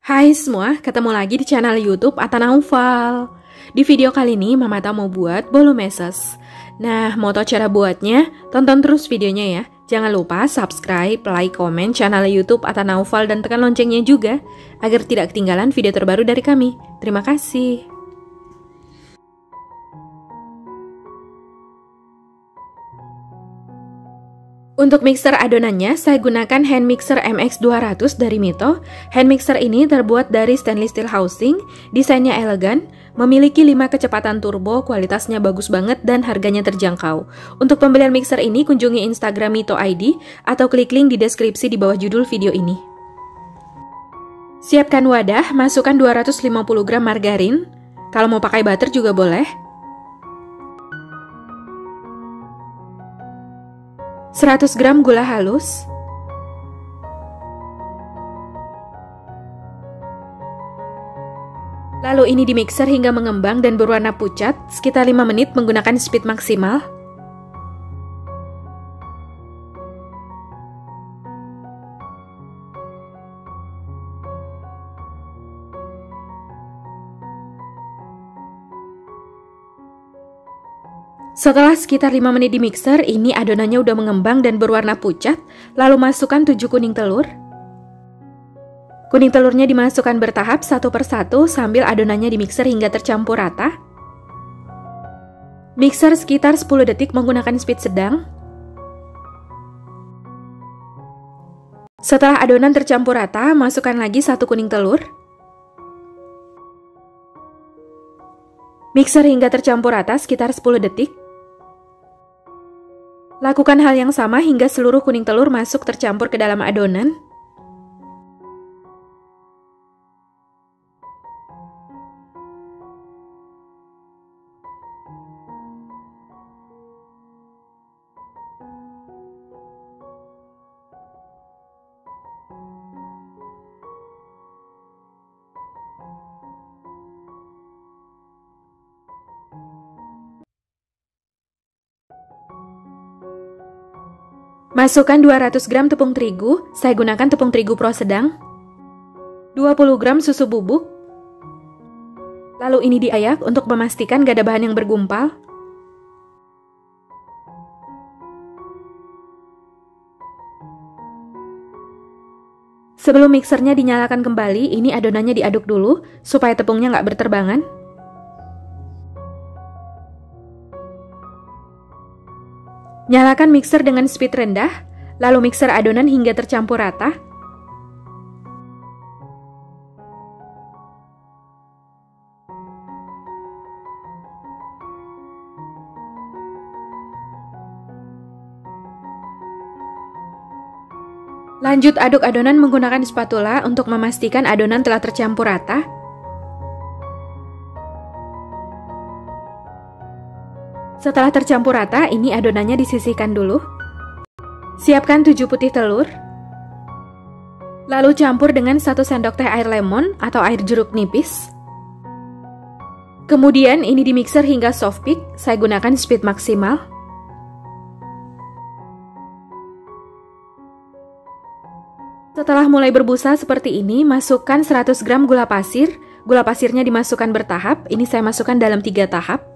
Hai semua, ketemu lagi di channel YouTube Ata Naufal. Di video kali ini Mama Ata mau buat bolu meses. Nah, mau tahu cara buatnya? Tonton terus videonya ya. Jangan lupa subscribe, like, komen channel YouTube Ata Naufal dan tekan loncengnya juga agar tidak ketinggalan video terbaru dari kami. Terima kasih. Untuk mixer adonannya, saya gunakan hand mixer MX200 dari Mito. Hand mixer ini terbuat dari stainless steel housing, desainnya elegan, memiliki 5 kecepatan turbo, kualitasnya bagus banget dan harganya terjangkau. Untuk pembelian mixer ini, kunjungi Instagram Mito ID atau klik link di deskripsi di bawah judul video ini. Siapkan wadah, masukkan 250 gram margarin. Kalau mau pakai butter juga boleh. 100 gram gula halus, lalu ini dimixer hingga mengembang dan berwarna pucat sekitar 5 menit menggunakan speed maksimal. Setelah sekitar 5 menit di mixer, ini adonannya udah mengembang dan berwarna pucat, lalu masukkan 7 kuning telur. Kuning telurnya dimasukkan bertahap satu persatu sambil adonannya di mixer hingga tercampur rata. Mixer sekitar 10 detik menggunakan speed sedang. Setelah adonan tercampur rata, masukkan lagi 1 kuning telur. Mixer hingga tercampur rata sekitar 10 detik. Lakukan hal yang sama hingga seluruh kuning telur masuk tercampur ke dalam adonan. Masukkan 200 gram tepung terigu, saya gunakan tepung terigu pro sedang. 20 gram susu bubuk. Lalu ini diayak untuk memastikan gak ada bahan yang bergumpal. Sebelum mixernya dinyalakan kembali, ini adonannya diaduk dulu supaya tepungnya gak berterbangan. Nyalakan mixer dengan speed rendah, lalu mixer adonan hingga tercampur rata. Lanjut aduk adonan menggunakan spatula untuk memastikan adonan telah tercampur rata. Setelah tercampur rata, ini adonannya disisihkan dulu. Siapkan 7 putih telur. Lalu campur dengan 1 sendok teh air lemon atau air jeruk nipis. Kemudian ini dimixer hingga soft peak, saya gunakan speed maksimal. Setelah mulai berbusa seperti ini, masukkan 100 gram gula pasir. Gula pasirnya dimasukkan bertahap, ini saya masukkan dalam 3 tahap.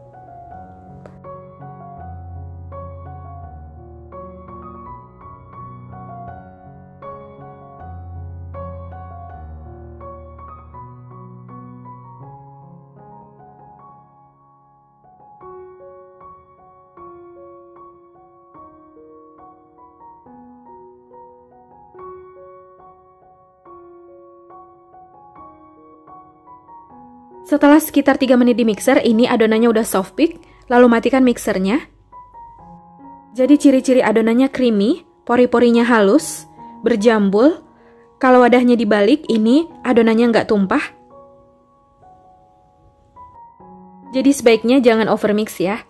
Setelah sekitar 3 menit di mixer, ini adonannya udah soft peak, lalu matikan mixernya. Jadi ciri-ciri adonannya creamy, pori-porinya halus, berjambul. Kalau wadahnya dibalik, ini adonannya nggak tumpah. Jadi sebaiknya jangan overmix ya.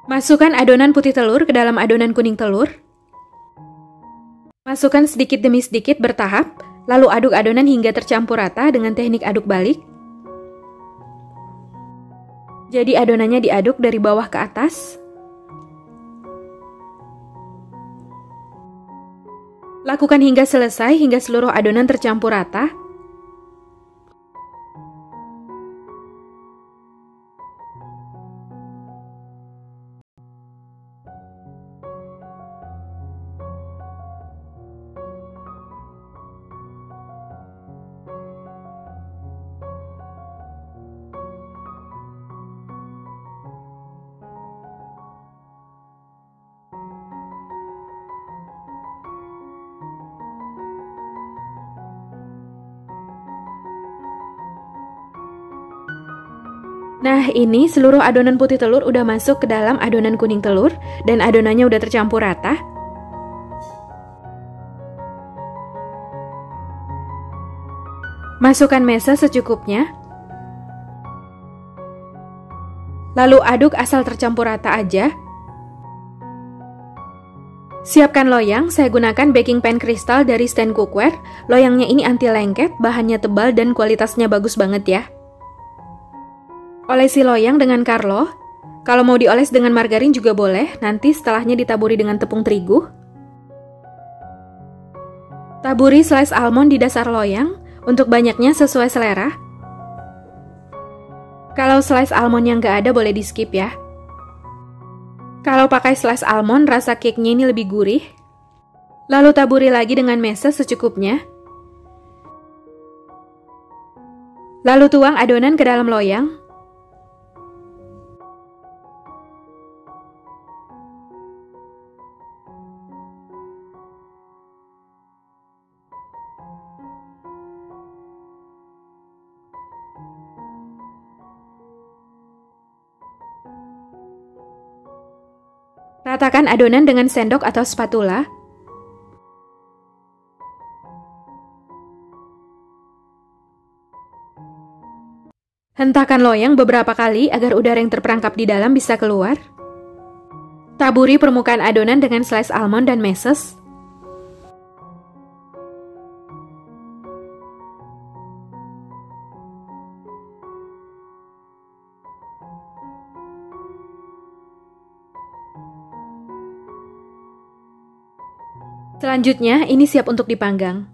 Masukkan adonan putih telur ke dalam adonan kuning telur. Masukkan sedikit demi sedikit bertahap, lalu aduk adonan hingga tercampur rata dengan teknik aduk balik. Jadi adonannya diaduk dari bawah ke atas. Lakukan hingga selesai hingga seluruh adonan tercampur rata. Nah, ini seluruh adonan putih telur udah masuk ke dalam adonan kuning telur dan adonannya udah tercampur rata. Masukkan mesa secukupnya. Lalu aduk asal tercampur rata aja. Siapkan loyang, saya gunakan baking pan kristal dari Stand Cookware. Loyangnya ini anti lengket, bahannya tebal dan kualitasnya bagus banget ya. Olesi loyang dengan Carlo. Kalau mau dioles dengan margarin juga boleh, nanti setelahnya ditaburi dengan tepung terigu. Taburi slice almond di dasar loyang, untuk banyaknya sesuai selera. Kalau slice almond yang nggak ada boleh di skip ya. Kalau pakai slice almond, rasa cake-nya ini lebih gurih. Lalu taburi lagi dengan mesa secukupnya. Lalu tuang adonan ke dalam loyang. Ratakan adonan dengan sendok atau spatula. Hentakan loyang beberapa kali agar udara yang terperangkap di dalam bisa keluar. Taburi permukaan adonan dengan slice almond dan meses. Selanjutnya, ini siap untuk dipanggang.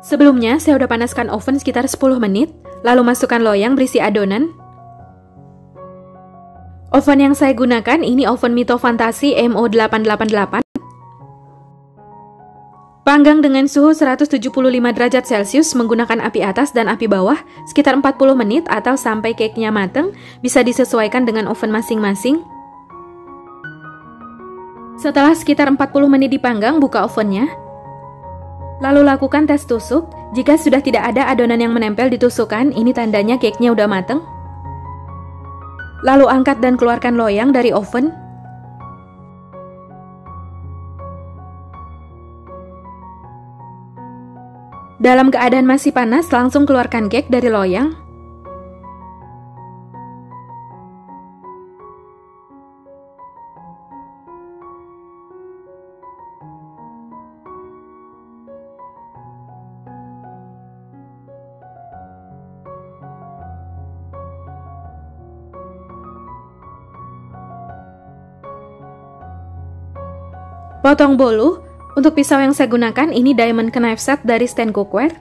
Sebelumnya, saya udah panaskan oven sekitar 10 menit, lalu masukkan loyang berisi adonan. Oven yang saya gunakan ini oven Mito Fantasi MO888. Panggang dengan suhu 175 derajat Celcius menggunakan api atas dan api bawah sekitar 40 menit atau sampai cake-nya mateng, bisa disesuaikan dengan oven masing-masing. Setelah sekitar 40 menit dipanggang, buka ovennya. Lalu lakukan tes tusuk. Jika sudah tidak ada adonan yang menempel di tusukan, ini tandanya cake-nya udah mateng. Lalu angkat dan keluarkan loyang dari oven. Dalam keadaan masih panas, langsung keluarkan cake dari loyang. Potong bolu. Untuk pisau yang saya gunakan ini diamond knife set dari Stand Cookware.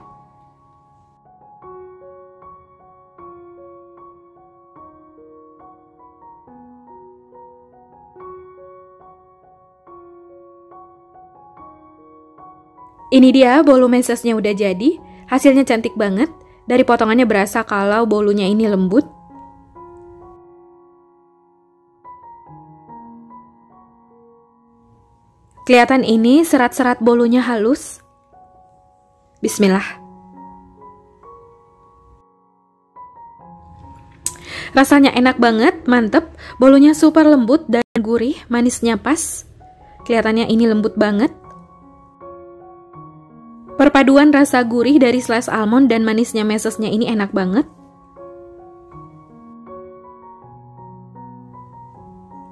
Ini dia bolu mesesnya udah jadi. Hasilnya cantik banget. Dari potongannya berasa kalau bolunya ini lembut. Kelihatan ini serat-serat bolunya halus. Bismillah. Rasanya enak banget, mantep. Bolunya super lembut dan gurih, manisnya pas. Kelihatannya ini lembut banget. Perpaduan rasa gurih dari slice almond dan manisnya mesesnya ini enak banget.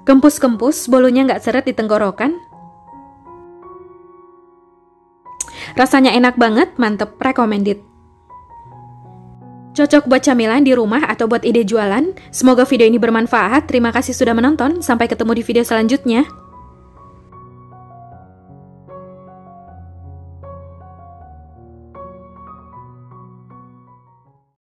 Kempus-kempus, bolunya nggak seret di tenggorokan. Rasanya enak banget, mantep, recommended. Cocok buat camilan di rumah atau buat ide jualan. Semoga video ini bermanfaat. Terima kasih sudah menonton. Sampai ketemu di video selanjutnya.